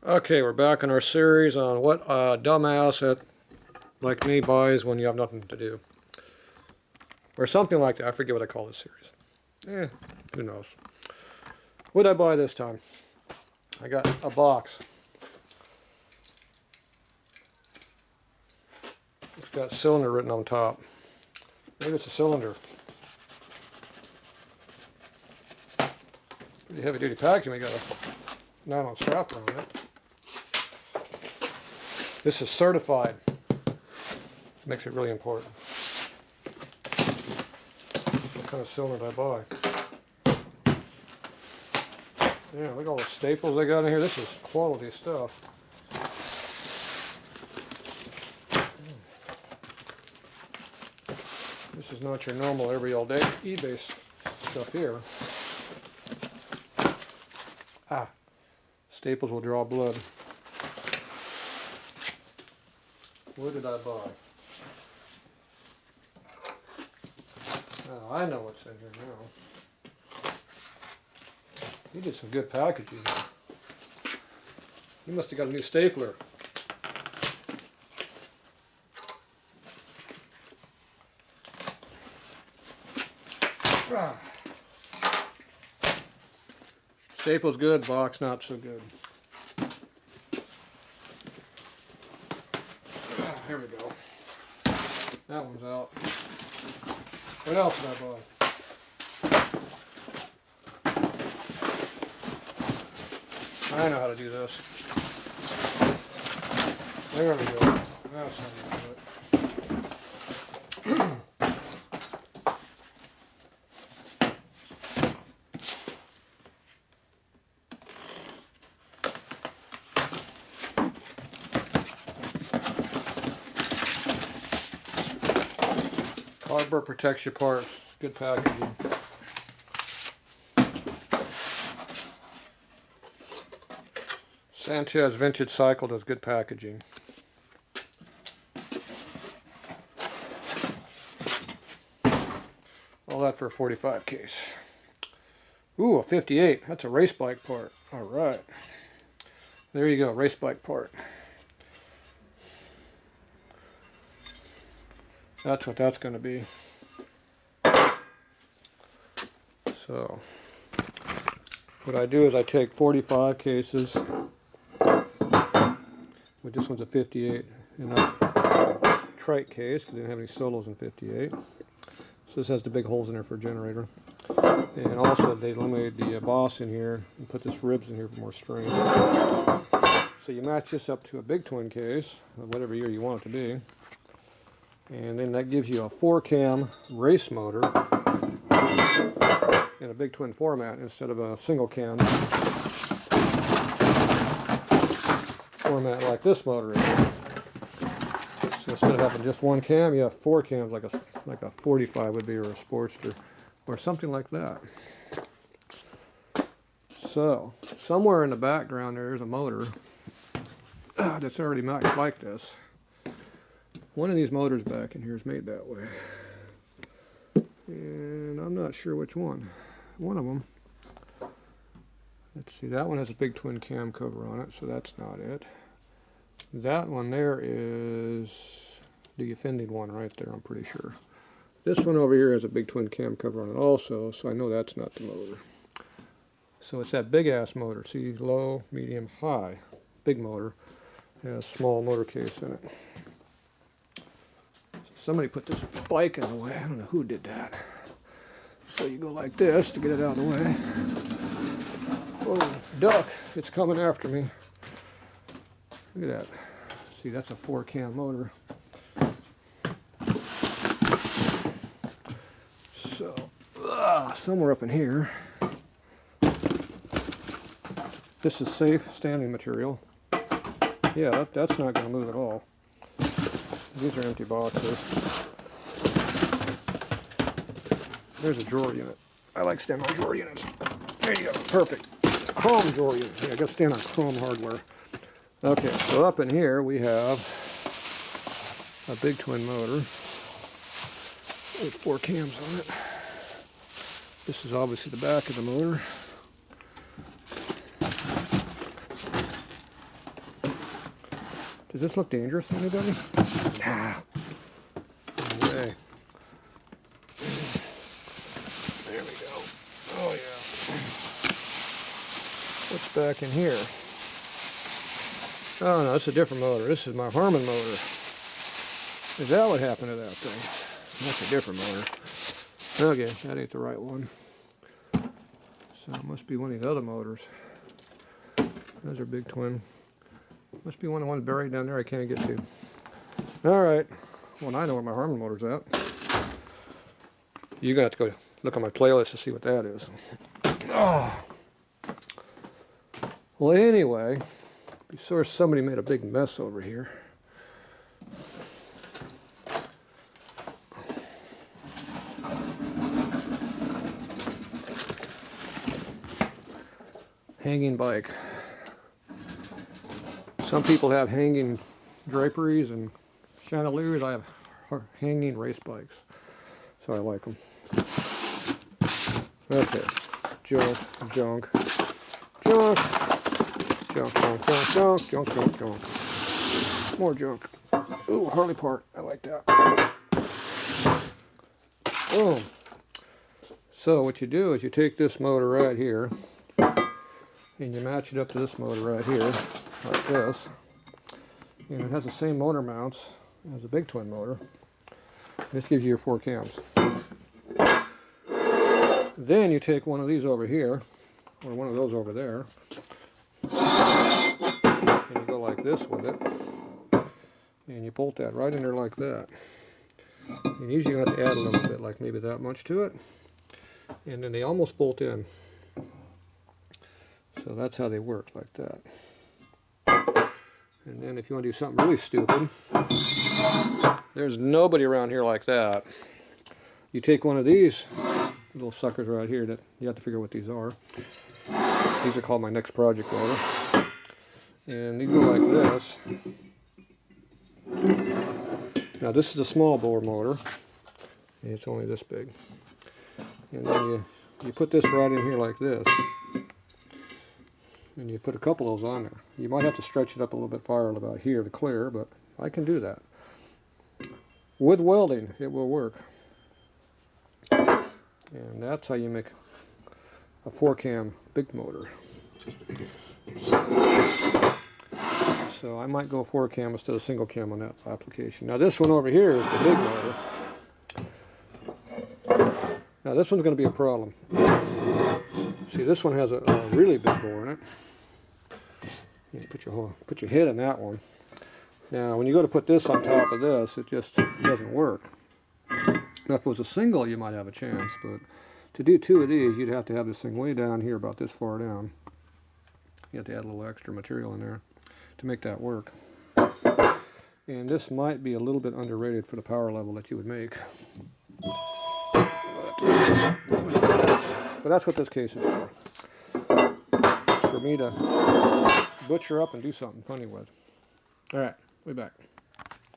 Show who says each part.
Speaker 1: Okay, we're back in our series on what a dumbass like me buys when you have nothing to do. Or something like that. I forget what I call this series. Who knows. What did I buy this time? I got a box. It's got cylinder written on top. Maybe it's a cylinder. Pretty heavy duty packaging. We got a nylon strap around it. This is certified. Makes it really important. What kind of cylinder did I buy? Yeah, look at all the staples they got in here. This is quality stuff. This is not your normal every all day eBay stuff here. Staples will draw blood. What did I buy? Oh, I know what's in here now. You did some good packaging. You must have got a new stapler. Staple's good, box not so good. Here we go. That one's out. What else did I buy? I know how to do this. There we go. That's how you do it. Cardboard protects your parts. Good packaging. Sanchez Vintage Cycle does good packaging. All that for a 45 case. Ooh, a 58. That's a race bike part. All right. There you go, race bike part. That's what that's going to be. So, what I do is I take 45 cases, but this one's a 58, and a trike case, because they didn't have any solos in 58. So this has the big holes in there for a generator. And also they eliminated the boss in here and put this ribs in here for more strength. So you match this up to a big twin case, of whatever year you want it to be. And then that gives you a 4-cam race motor in a big twin format instead of a single cam format like this motor is. So instead of having just one cam, you have 4 cams like a 45 would be, or a Sportster, or something like that. So somewhere in the background there's a motor that's already like this. One of these motors back in here is made that way. And I'm not sure which one. One of them. Let's see, that one has a big twin cam cover on it, so that's not it. That one there is the offending one right there, I'm pretty sure. This one over here has a big twin cam cover on it also, so I know that's not the motor. So it's that big ass motor. See, low, medium, high. Big motor. It has a small motor case in it. Somebody put this bike in the way. I don't know who did that. So you go like this to get it out of the way. Oh, duck. It's coming after me. Look at that. See, that's a 4-cam motor. So, somewhere up in here. This is safe standing material. Yeah, that's not going to move at all. These are empty boxes. There's a drawer unit. I like standing on drawer units. There you go. Perfect. Chrome drawer unit. Yeah, I got to stand on chrome hardware. Okay, so up in here we have a big twin motor with 4 cams on it. This is obviously the back of the motor. Does this look dangerous to anybody? Nah. No way. There we go. Oh yeah. What's back in here? Oh no, it's a different motor. This is my Harman motor. Is that what happened to that thing? That's a different motor. Okay, that ain't the right one. So it must be one of the other motors. Those are big twin. Must be one of the ones buried down there I can't get to. Alright. Well, now I know where my Harman motor's at. You're going to have to go look on my playlist to see what that is. Oh. Well, anyway, be sure somebody made a big mess over here. Hanging bike. Some people have hanging draperies and chandeliers. I have hanging race bikes, so I like them. Okay, junk, junk, junk, junk, junk, junk, junk, junk, junk, junk. More junk. Ooh, Harley part. I like that. Boom. So what you do is you take this motor right here and you match it up to this motor right here, like this. And it has the same motor mounts as a big twin motor. This gives you your 4 cams. Then you take one of these over here, or one of those over there, and you go like this with it, and you bolt that right in there like that. And usually you have to add a little bit, like maybe that much to it, and then they almost bolt in. So that's how they work, like that. And then if you want to do something really stupid, there's nobody around here like that. You take one of these little suckers right here that you have to figure out what these are. These are called my next project motor. And these go like this. Now this is a small bore motor, and it's only this big. And then you put this right in here like this. And you put a couple of those on there. You might have to stretch it up a little bit farther about here to clear, but I can do that. With welding, it will work. And that's how you make a 4-cam big motor. So I might go 4-cam instead of single cam on that application. Now this one over here is the big motor. Now this one's going to be a problem. See, this one has a really big bore in it. You put your head in that one. Now, when you go to put this on top of this, it just doesn't work. Now, if it was a single, you might have a chance, but to do 2 of these, you'd have to have this thing way down here, about this far down. You have to add a little extra material in there to make that work. And this might be a little bit underrated for the power level that you would make. But that's what this case is for. It's for me to butcher up and do something funny with. Alright, we'll be back.